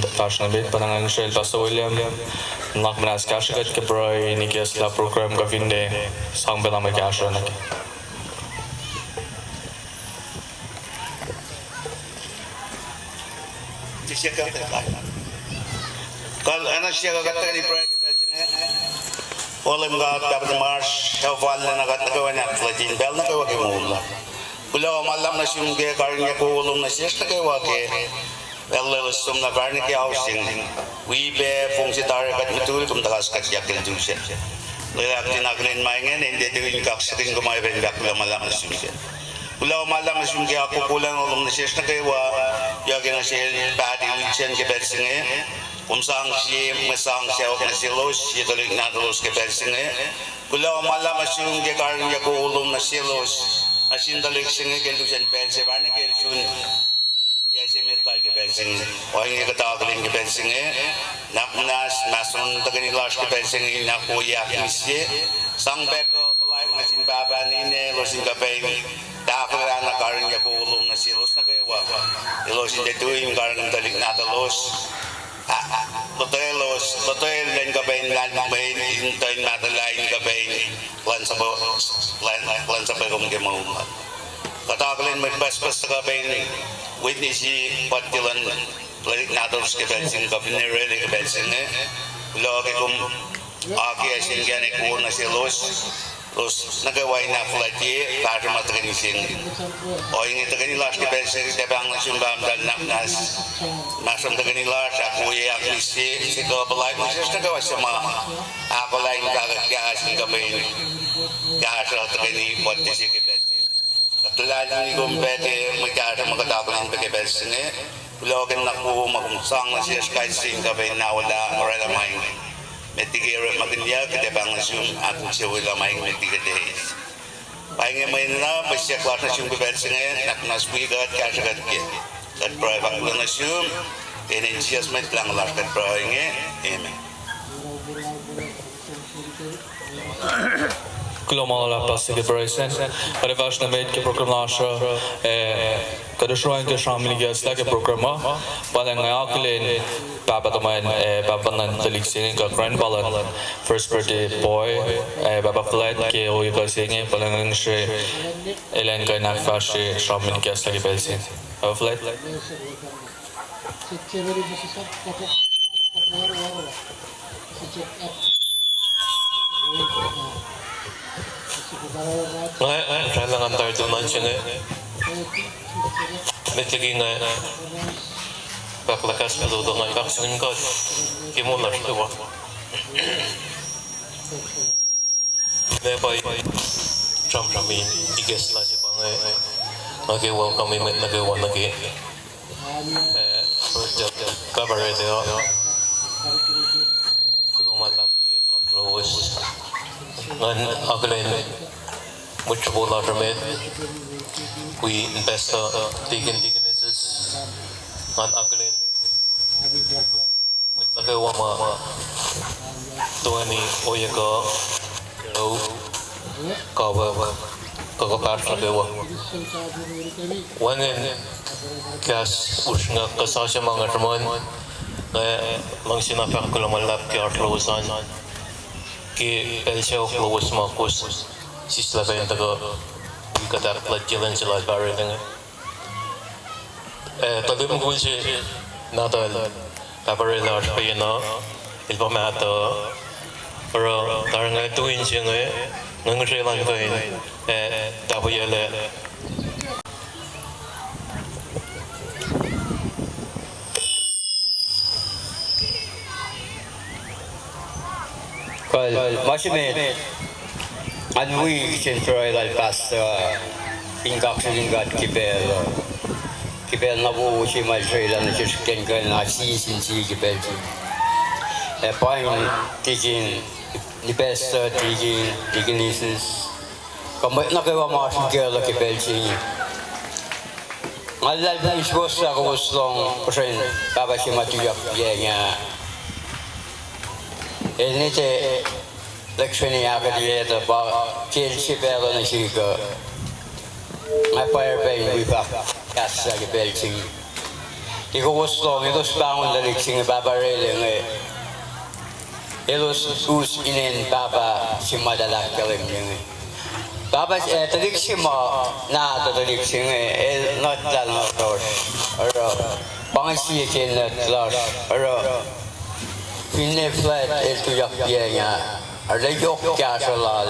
fashion bit panangang shell Pastor William nak menas kashigat ke bray ni kes la program ka vinde sang belam kasha nak kal ana siya kata ni pray olem ga tab march hawal na gat ka wanya tlajin bel na ka wa ke mo Ulo malam na sumge karnya ko ulum na siesta ke wake elo sum na karnya ke housing we be fungsi tare kat betul kum takas kat yakil juse lelak tinagrin maingen ende tuin kak sering kumai ben gak malam na sumge ulo malam na sumge aku pulang ulum na siesta ke wa yakin na sel badi Witson ke bersinge sang si mesang siya na silos si tulik na tulos ke bersinge ulo malam na sumge karnya ko ulum na silos asin dalik singe kelusan pense bane kelsun jese metal ke pense oinge kata keling ke pense naknas masun tagani lash ke pense na ko ya kisye sang bek pelai masin baba ni ne losin ka pe da ko ana karin ya ko ulum na silos na ke wa losin de tuin karin dalik na los Totel dan kabain lan kabain intain mata lain kabain lan sabay kong kemau katakalin may pas kabain witnessy patilan lalik natos kabain sing kabain ni Reilley kabain sing lagi kong aki asin gani ko na si Los nagaway na flati para matagani sing o ingi tagani las kabain sing tabang na sumbam dan naknas masam tagani las aku ya krisi si ko balai mo siya nagawa sama ako lain kagat gas ni kabain gas ra tagani pati si kabain katulad ni kumpete magkara magkatapalan pa kabain sing ulogin na ko magumsang na siya sky sing kabain na wala orala maing metigere magnya kita bang sum aku sewila maing metigere painge maina besya kelas sum bebersenge nak nasbi gat kasagat ke kat private na sum energias met lang las kat prainge amen Globala passe gebrauchen aber was na mit ke programlasha KOSRAEAN ke shamil gesla ke programa balang aklen baba domain baba nan talik singing ka grand balan first birthday boy baba flat ke oy ka singing balang she elen ka nak fashi shamil gesla ke belsin baba flat Kailangan antar tuman siya nga. May lagi nga paklakas paludo nga kaksin ka. Kimular diwa. Nebay jump ramin iges la siya pa nga. Nagawa kami nagawa nagi. Cabaret diwa. Kulumalap ki otros. Ngan aglen much bola ramet we invest deaconesses ngan aglen nagawa ma tuani oyaga no kawa pastor dewa wangen kas usnga kasasya mga ramon lang sinapang kulamalap ki artlosan ki elseo close makus sisla kayo taga kadak jalan sila bareng dengan tadi mungkin si natal kabarel harus payah ilmu mata orang karang itu injeng nggak lang kain tapi ya le masih anui central al pastor ingak singkat kibel nabu si maltrela na jusken kan asi sinsi kibel point taking the best taking license kamu nak kewa masih kira kibel sini malal na isbos ako slong persen baba si matiyak nya ini te Lekshani agadiye the kill shibel na shiga my fire bay we back that's like a belting KOSRAE elos bangun dalik singa Baba Reilley nge elos us inen Baba simadalak kalim nge Baba talik sima na talik singa not dal motor aro bangsi ken lar aro pinne flat itu yak nya ada yok kya salal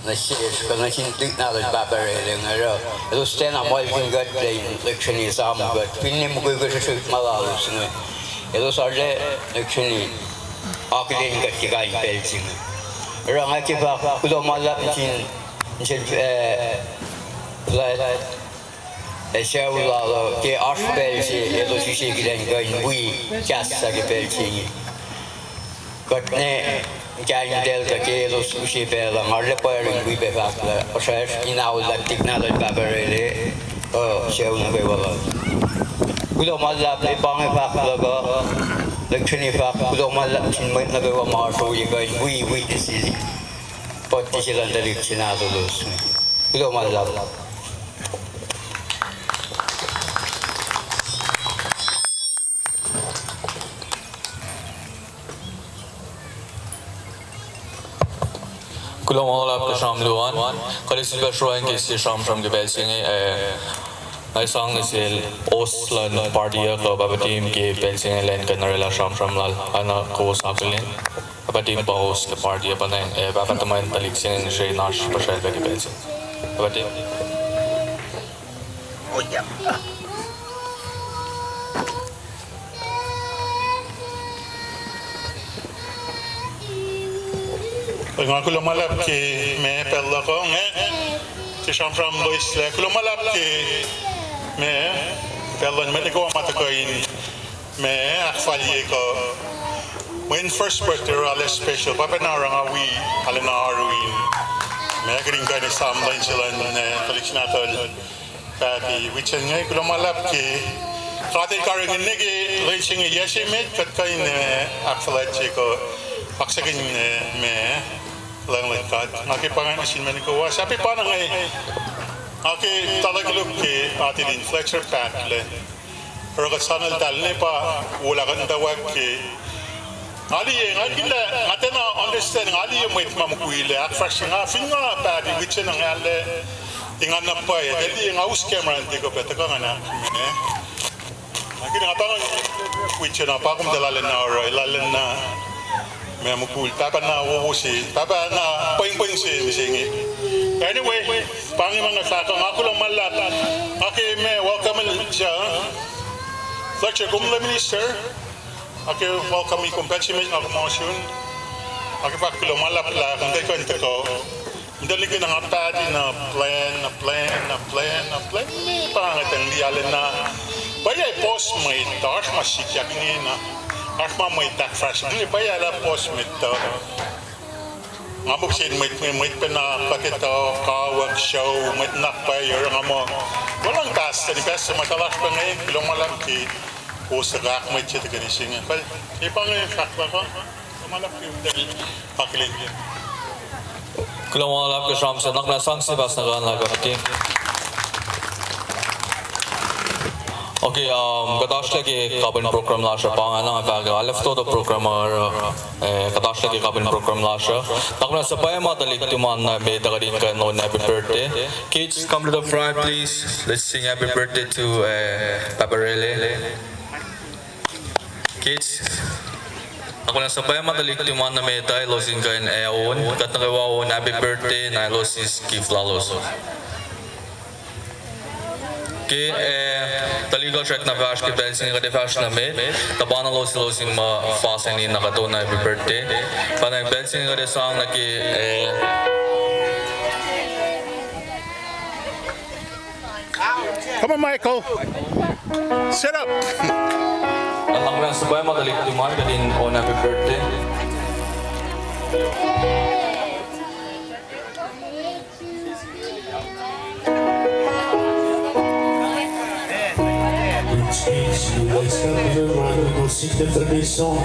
nasish kana sintik na Baba Reilley ngaro elos tena moy gingat plain election isam gat pinne mugoy ko sa malalo singa elos arde election akilin gat kay pelsing aro ngaki ba kulo malap chin flat Eshawlalo ke ashbelsi elos isigilen gain bui kassa ke pelsing Gotne Jain Delta Kelos Usibella, Marleparing Wibefakla, Osher, Inaula, Tignal, Baba Reilley, Shell Navala. Kudomala, the Bangafakla, the Trinifak, Kudomala, Nagava Marshall, you guys, we see Potential and the Lichinazos. Kudomala. Kulo malap ke sham luan, kalau sibuk ruang ke si sham ke belsi ni, ay sang ni sil Oslan party ke bapa team ke belsi ni len ke narela sham lal, ana kos akulin, bapa team bahos ke party apa ni, bapa teman talik sini ni nash pasal ke belsi, bapa team. Oh ya. Kulo malap ki me pella ko nge ti sham boys le kulo malap ki me pella me ko mata ko in me akfali ko when first birthday ala special papa na ranga wi ala na arwin me green ka ni sam line sila ne collection atol pati Witson nge kulo malap ki kate karing negi racing yeshimet kat kain akfali ko paksakin me lang kat aki pangan sin man ko sapi panang ay aki talaglog ki ati din Fletcher pack le pero kat sanal dal ne pa wala kan tawag ki ali ang gila atena understand ali mo it mamukuile at fresh nga finga pa di Witson ang ale ingan na pa dali ang house camera hindi ko beta ka na aki nga pa Witson na pa kum dalalan na oro ilalan na may mukul papa na wusi papa na poing si singi anyway pangi mga saka ako lang malap okay me welcome siya Fletcher kumla minister okay welcome me compensation of motion okay pa kulo malap la kung tayo ko dali ko na padi na plan me pangatang dialan na bayay post may dash masikyak ni na Asma may tak fresh ni bayar la post mito. Ngamuk sin may pena pakito kawag show may nak bayar ngamo. Walang tas ni best matalas pa ngayon bilong malam ki KOSRAE may chete kanising. Kal ipang fakta ko malam ki dali pakilin. Kulo malap ke sham se nak na sang se bas na gan la ka. Okay, kadaşla ki kabin programlaşa pangalan aga alef to the programmer kadaşla ki kabin programlaşa takna sapaya matalik tuman na be dagarin ka no happy birthday kids come to the front please let's sing happy birthday to Baba Reilley kids ako na sapaya matalik tuman na me tayo losin ka in eon katnagawa happy birthday na losis kiflalos कि तलीगा track ना फैश के balancing का डिफैश ना में तबाना losing मा fast नहीं ना कतो ना हैप्पी बर्थडे पर एक बैलेंसिंग का डिसांग ना कि Come on Michael sit up Allah मैं सुबह में तलीग तुम्हारे के दिन on happy birthday de tradition.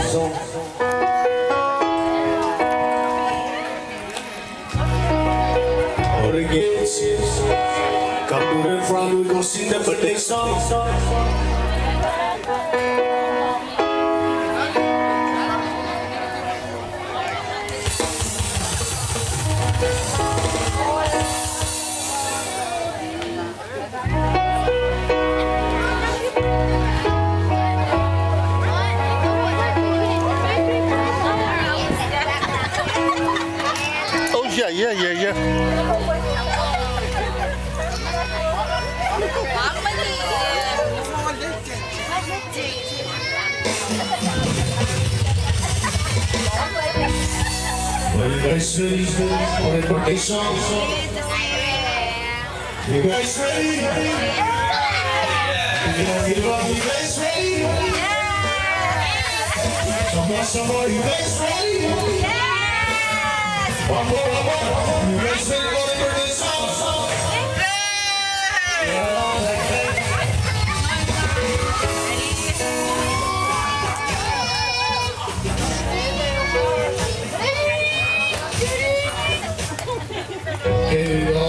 Come to the front, we gon' sing the tradition. Are you guys ready for the quotation? You guys ready? You guys ready? Some more, you guys ready? One more. You guys ready for the quotation? Here we go.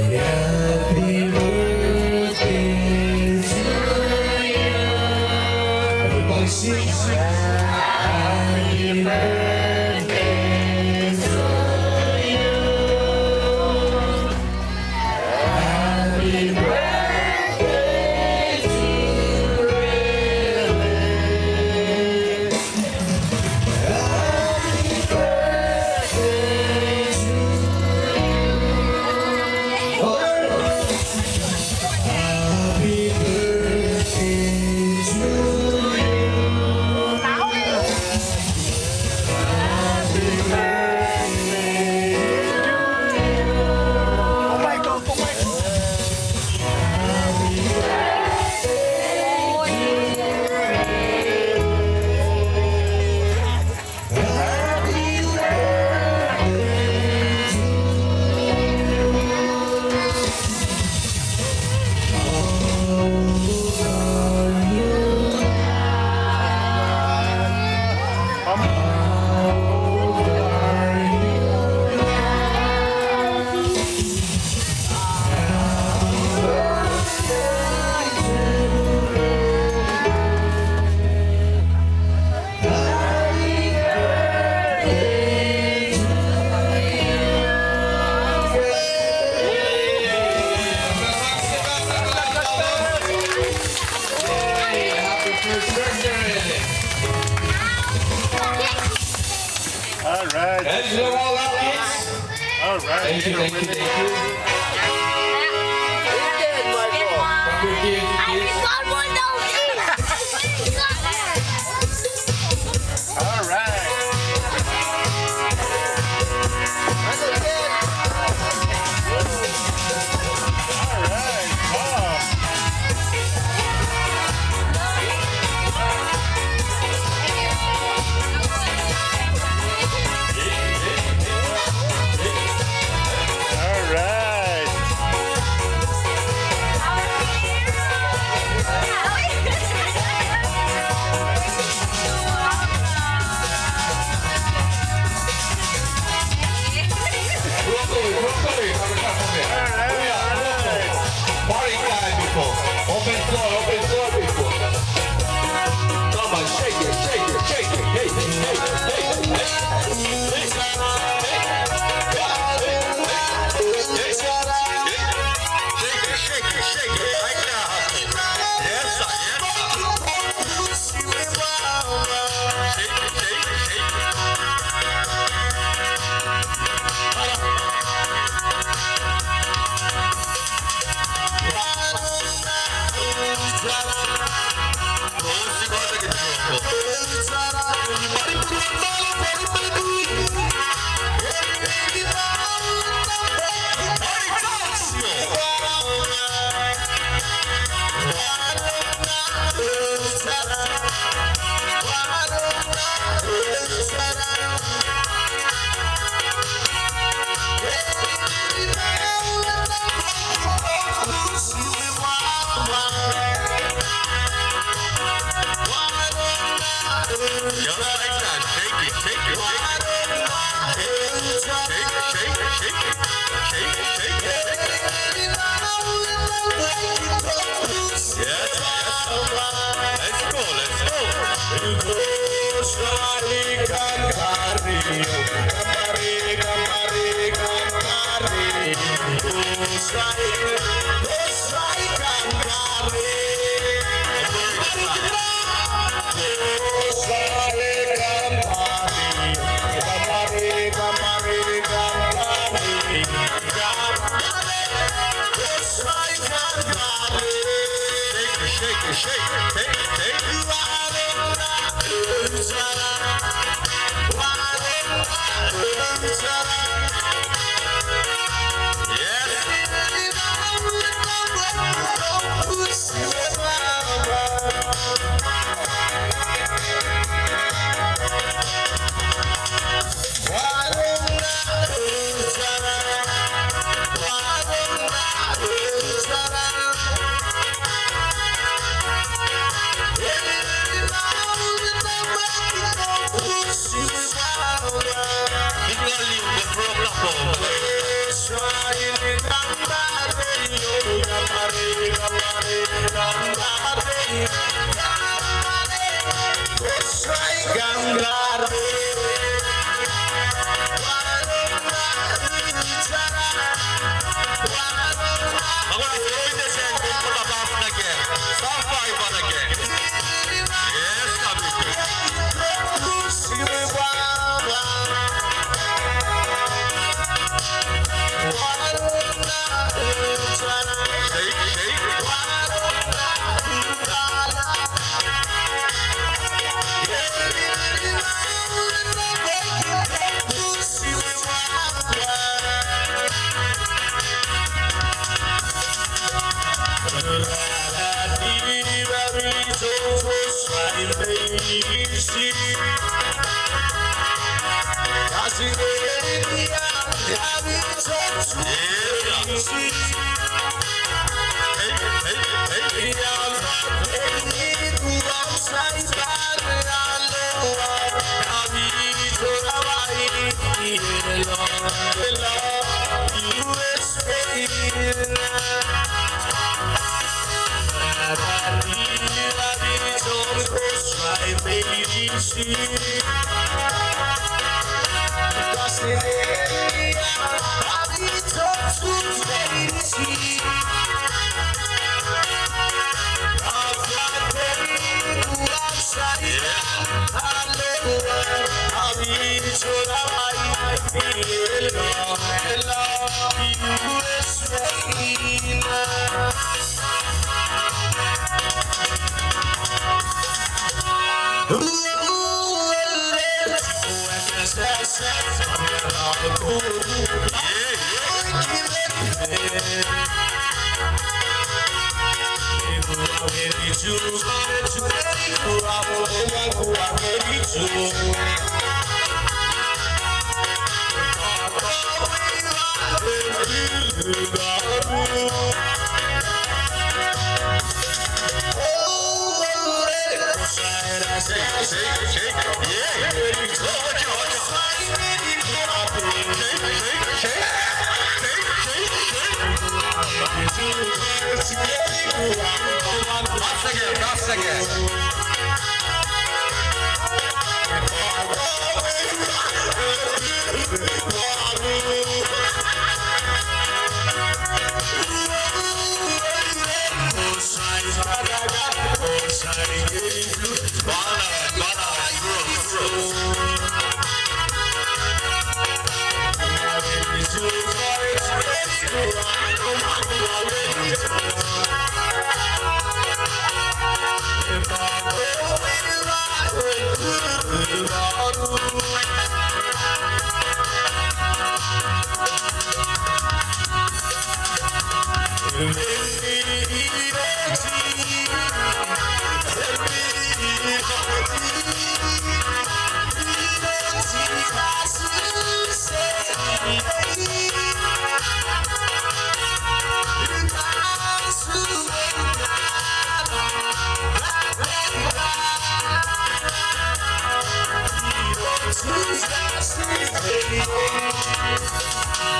Happy birthday to you. Everybody sings. Happy birthday to you. Happy birthday to Reilley. Happy birthday to Happy birthday to you. Happy birthday to you. Oh my God, oh my God. Happy All right. Let's go all out, kids. All right. Thank you. From your kids, All right. All right. Wow. All right. Party time, people. Open floor, people. Come on, shake it. Hey. Shake it right now. Yes, sir. Shake it, take it.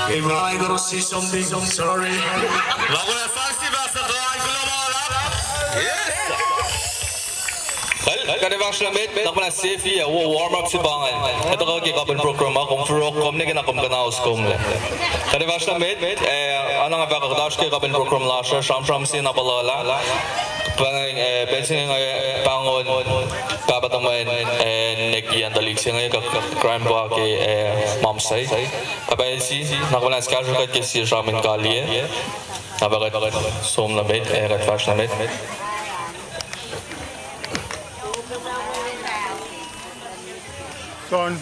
Hey, I gotta see something. I'm sorry. Kada varsha met nakuna safe ya wo warm up si bangan. Ito ka kikapin program akong frog kom ni kinakom kanaus kom le. Kada varsha met ana nga baka dash kikapin program lasha sham si napalala. Pang bensin nga pangon papataman negian dalik si nga crime ba ke mamsay. Abay si nakuna skaju kat ke si shamin kaliye. Abagat som na met kat varsha met. Son.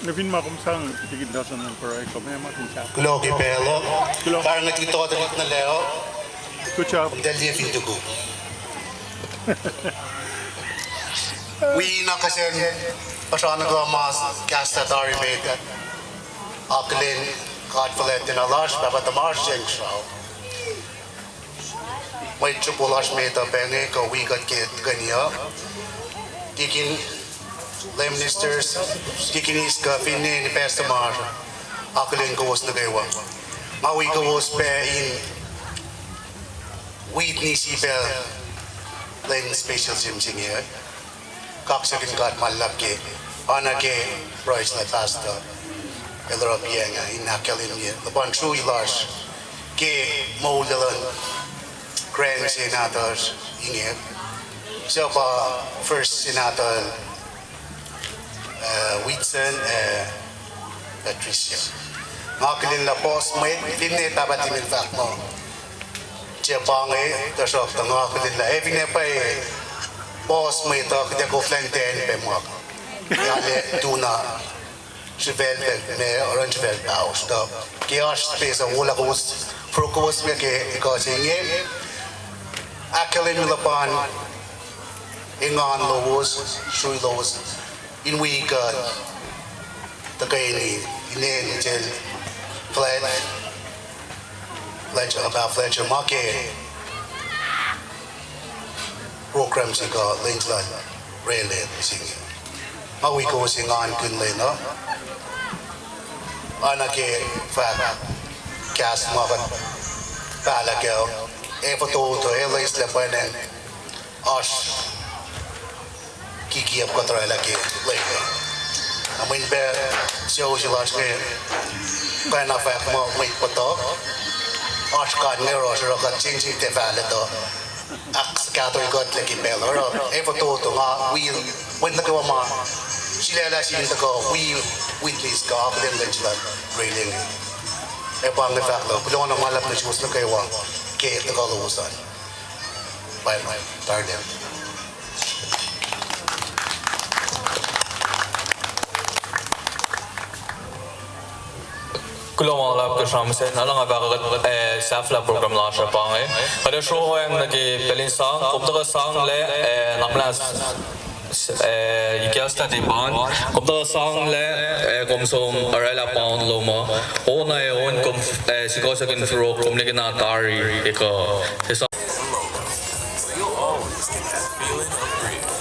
Navin makumsang tigid dasan ng paray ko may makumsa. Kulo ki pelo. Parang naglito ka na leo. Good job. Dali fin to go. We na kasi pasana ko mas cast at our made. Aklin Godfullet in a large baba the marching show. May chupulash meta penge ko we got kid ganya kikin lay ministers kikinis ka finne ni pesta mar aklin ko was na dewa mawi ko was pe in wheat ni sipel len special gym singe kaksakin kat malap ke ana ke price na tasta elro bienga inakelin ye the bon true large ke moldelan grand senators inge so first senator Witson Patricia maklin la post may tinne tabatin in fact mo Jepang the shop the maklin la evine pa post may to kaya ko plantain pe mo yale tuna chevel me orange vel house to kaya space wala ko focus me ke because inge akalin la pan ingan lowos shui lowos in week the gaini in gel Fletcher about Fletcher market programs he got Lindsay Reilley singing how we go sing on Kunle no anake fact cast market palagel ever told to Reilley's lebanon ash Kiki up contra lagi later. Amin ber show jelas ke kana fact mo wait poto. Oscar nero roka changing te vale to. Ax kato got lagi bel ro. Evo to nga wheel when the go ma. Sila sin to go wheel witness ka den legend railing. E pang le fact lo pulo na malap na shoes na kaywa. Ke to go lusan. Bye bye. Tarde. Kulong lab ke sham se alang aba saf la program la sha pang ada show yang nagi pelin sang kopda sang le naklas ikiasta di ban kopda sang le komsom arela pound loma ona on kom sikosa kin fro komlegina tari eko You'll always get that feeling of freedom.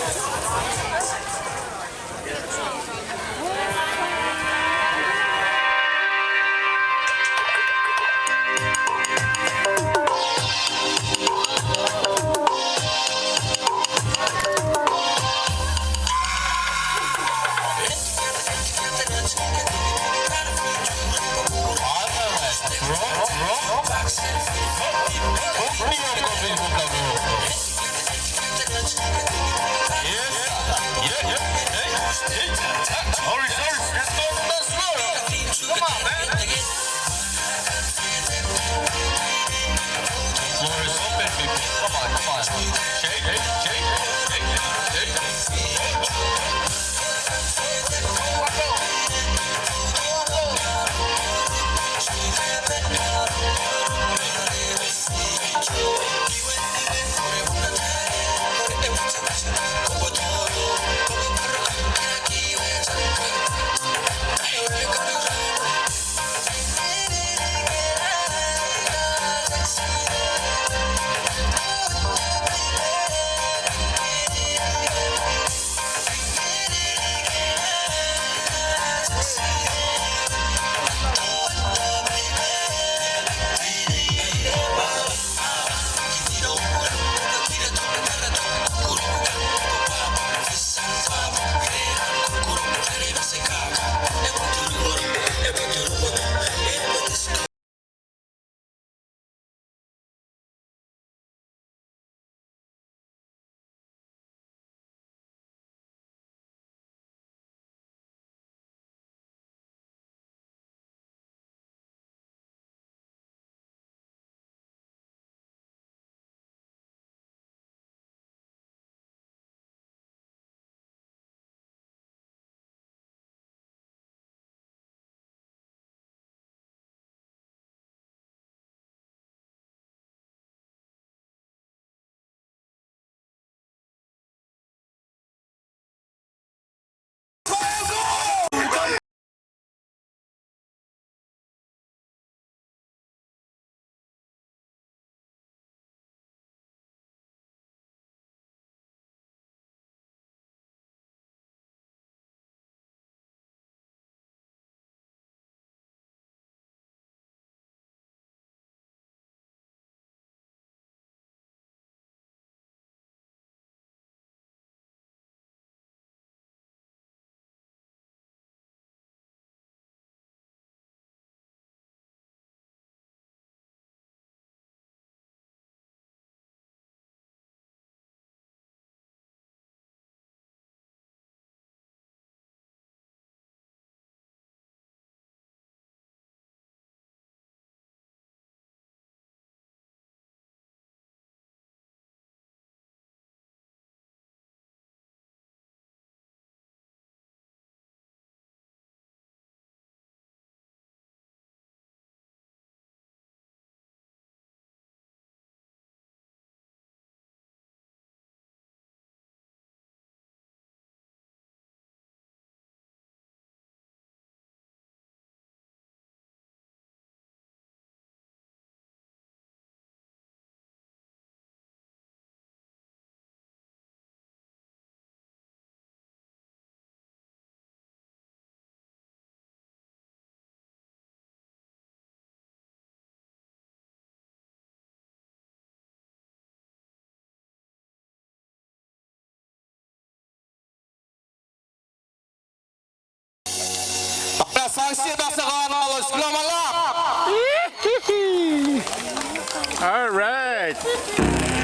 All right.